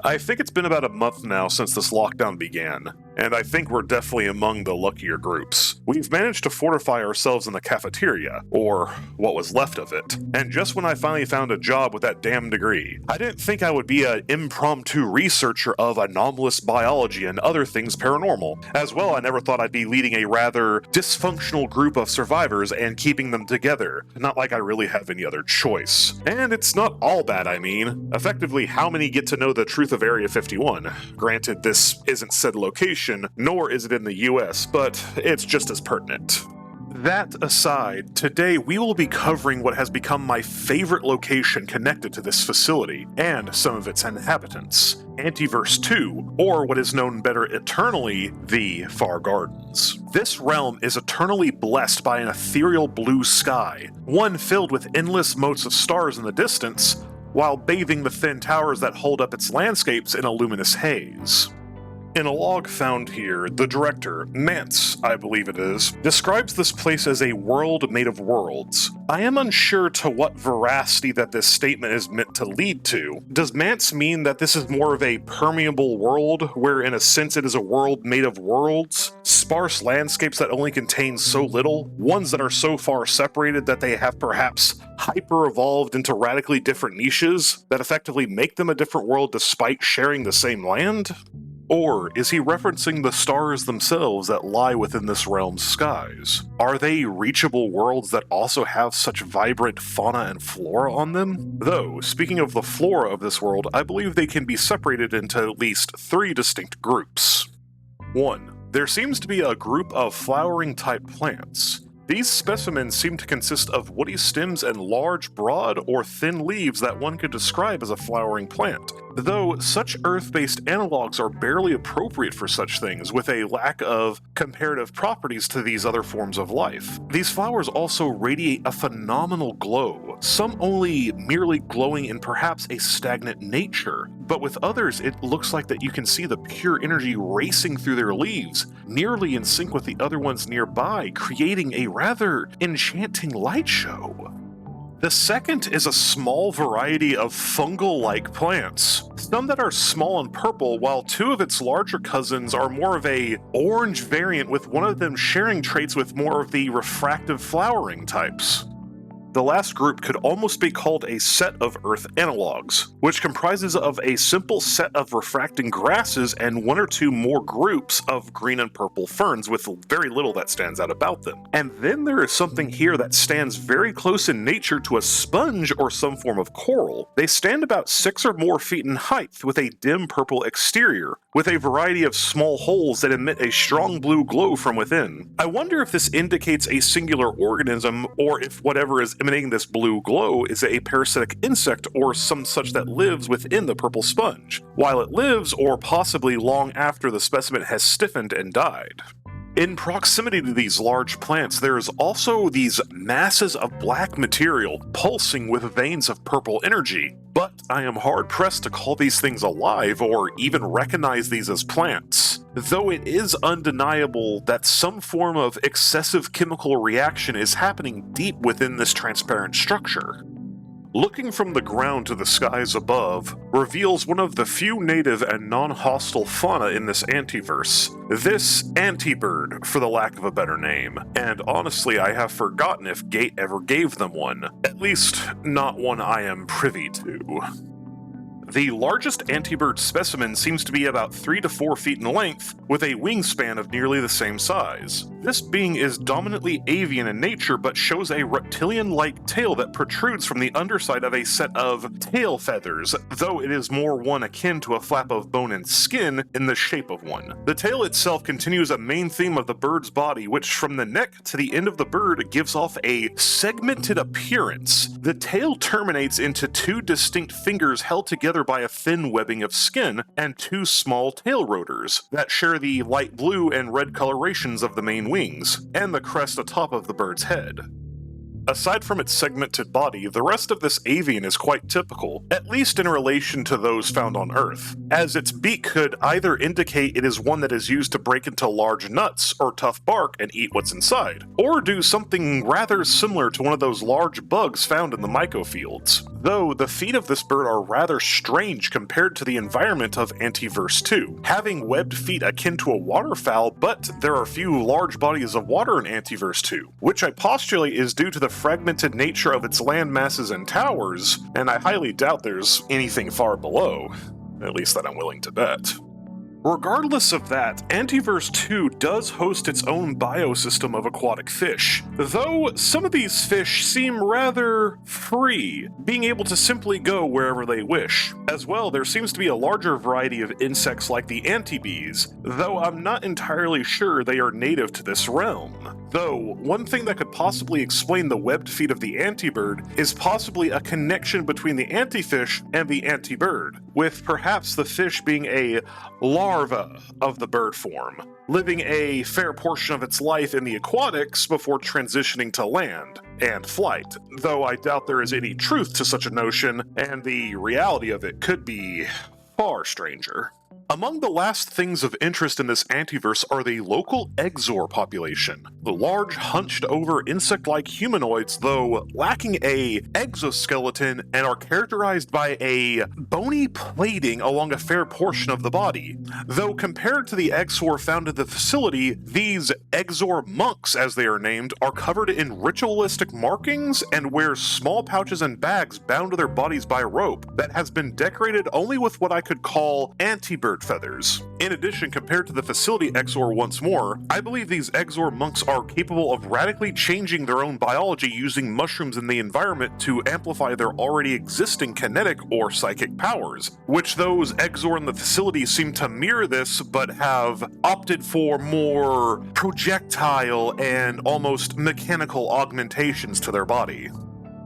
I think it's been about a month now since this lockdown began, and I think we're definitely among the luckier groups. We've managed to fortify ourselves in the cafeteria, or what was left of it, and just when I finally found a job with that damn degree, I didn't think I would be an impromptu researcher of anomalous biology and other things paranormal. As well, I never thought I'd be leading a rather dysfunctional group of survivors and keeping them together, not like I really have any other choice. And it's not all bad, I mean. Effectively, how many get to know the truth of Area 51? Granted, this isn't said location, nor is it in the US, but it's just as pertinent. That aside, today we will be covering what has become my favorite location connected to this facility, and some of its inhabitants, Anteverse II, or what is known better eternally, the Far Gardens. This realm is eternally blessed by an ethereal blue sky, one filled with endless motes of stars in the distance, while bathing the thin towers that hold up its landscapes in a luminous haze. In a log found here, the director, Mance, I believe it is, describes this place as a world made of worlds. I am unsure to what veracity that this statement is meant to lead to. Does Mance mean that this is more of a permeable world, where in a sense it is a world made of worlds? Sparse landscapes that only contain so little? Ones that are so far separated that they have perhaps hyper-evolved into radically different niches that effectively make them a different world despite sharing the same land? Or is he referencing the stars themselves that lie within this realm's skies? Are they reachable worlds that also have such vibrant fauna and flora on them? Though, speaking of the flora of this world, I believe they can be separated into at least 3 distinct groups. 1. There seems to be a group of flowering-type plants. These specimens seem to consist of woody stems and large, broad, or thin leaves that one could describe as a flowering plant, though such earth-based analogs are barely appropriate for such things, with a lack of comparative properties to these other forms of life. These flowers also radiate a phenomenal glow, some only merely glowing in perhaps a stagnant nature, but with others it looks like that you can see the pure energy racing through their leaves, nearly in sync with the other ones nearby, creating a rather enchanting light show. The second is a small variety of fungal-like plants, some that are small and purple, while 2 of its larger cousins are more of a orange variant, with one of them sharing traits with more of the refractive flowering types. The last group could almost be called a set of earth analogs, which comprises of a simple set of refracting grasses and 1 or 2 more groups of green and purple ferns with very little that stands out about them. And then there is something here that stands very close in nature to a sponge or some form of coral. They stand about 6 or more feet in height with a dim purple exterior, with a variety of small holes that emit a strong blue glow from within. I wonder if this indicates a singular organism, or if whatever is emanating this blue glow is a parasitic insect or some such that lives within the purple sponge, while it lives or possibly long after the specimen has stiffened and died. In proximity to these large plants, there is also these masses of black material pulsing with veins of purple energy, but I am hard-pressed to call these things alive or even recognize these as plants, though it is undeniable that some form of excessive chemical reaction is happening deep within this transparent structure. Looking from the ground to the skies above reveals one of the few native and non-hostile fauna in this antiverse, this antibird, for the lack of a better name, and honestly I have forgotten if Gate ever gave them one, at least not one I am privy to. The largest antibird specimen seems to be about 3 to 4 feet in length, with a wingspan of nearly the same size. This being is dominantly avian in nature, but shows a reptilian-like tail that protrudes from the underside of a set of tail feathers, though it is more one akin to a flap of bone and skin in the shape of one. The tail itself continues a main theme of the bird's body, which from the neck to the end of the bird gives off a segmented appearance. The tail terminates into 2 distinct fingers held together by a thin webbing of skin, and 2 small tail rotors that share the light blue and red colorations of the main wings, and the crest atop of the bird's head. Aside from its segmented body, the rest of this avian is quite typical, at least in relation to those found on Earth, as its beak could either indicate it is one that is used to break into large nuts or tough bark and eat what's inside, or do something rather similar to one of those large bugs found in the mycofields. Though the feet of this bird are rather strange compared to the environment of Anteverse II, having webbed feet akin to a waterfowl, but there are few large bodies of water in Anteverse II, which I postulate is due to the fragmented nature of its land masses and towers, and I highly doubt there's anything far below, at least that I'm willing to bet. Regardless of that, Anteverse II does host its own biosystem of aquatic fish, though some of these fish seem rather free, being able to simply go wherever they wish. As well, there seems to be a larger variety of insects like the antebees, though I'm not entirely sure they are native to this realm. Though, one thing that could possibly explain the webbed feet of the antebird is possibly a connection between the antefish and the antebird, with perhaps the fish being a larva of the bird form, living a fair portion of its life in the aquatics before transitioning to land and flight, though I doubt there is any truth to such a notion, and the reality of it could be far stranger. Among the last things of interest in this antiverse are the local Exor population, the large hunched-over insect-like humanoids, though lacking a exoskeleton and are characterized by a bony plating along a fair portion of the body. Though compared to the Exor found in the facility, these Exor monks, as they are named, are covered in ritualistic markings and wear small pouches and bags bound to their bodies by rope that has been decorated only with what I could call antebird feathers. In addition, compared to the facility Exor once more, I believe these Exor monks are capable of radically changing their own biology using mushrooms in the environment to amplify their already existing kinetic or psychic powers, which those Exor in the facility seem to mirror this but have opted for more projectile and almost mechanical augmentations to their body.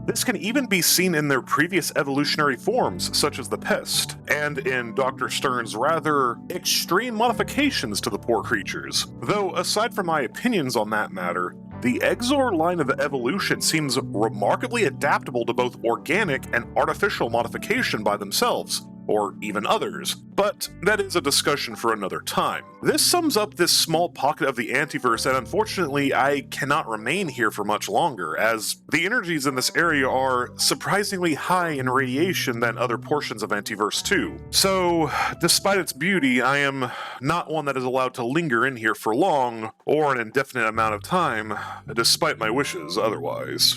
This can even be seen in their previous evolutionary forms, such as the pest, and in Dr. Stern's rather extreme modifications to the poor creatures. Though, aside from my opinions on that matter, the Exor line of evolution seems remarkably adaptable to both organic and artificial modification by themselves, or even others, but that is a discussion for another time. This sums up this small pocket of the Anteverse, and unfortunately I cannot remain here for much longer, as the energies in this area are surprisingly high in radiation than other portions of Anteverse II. So, despite its beauty, I am not one that is allowed to linger in here for long, or an indefinite amount of time, despite my wishes otherwise.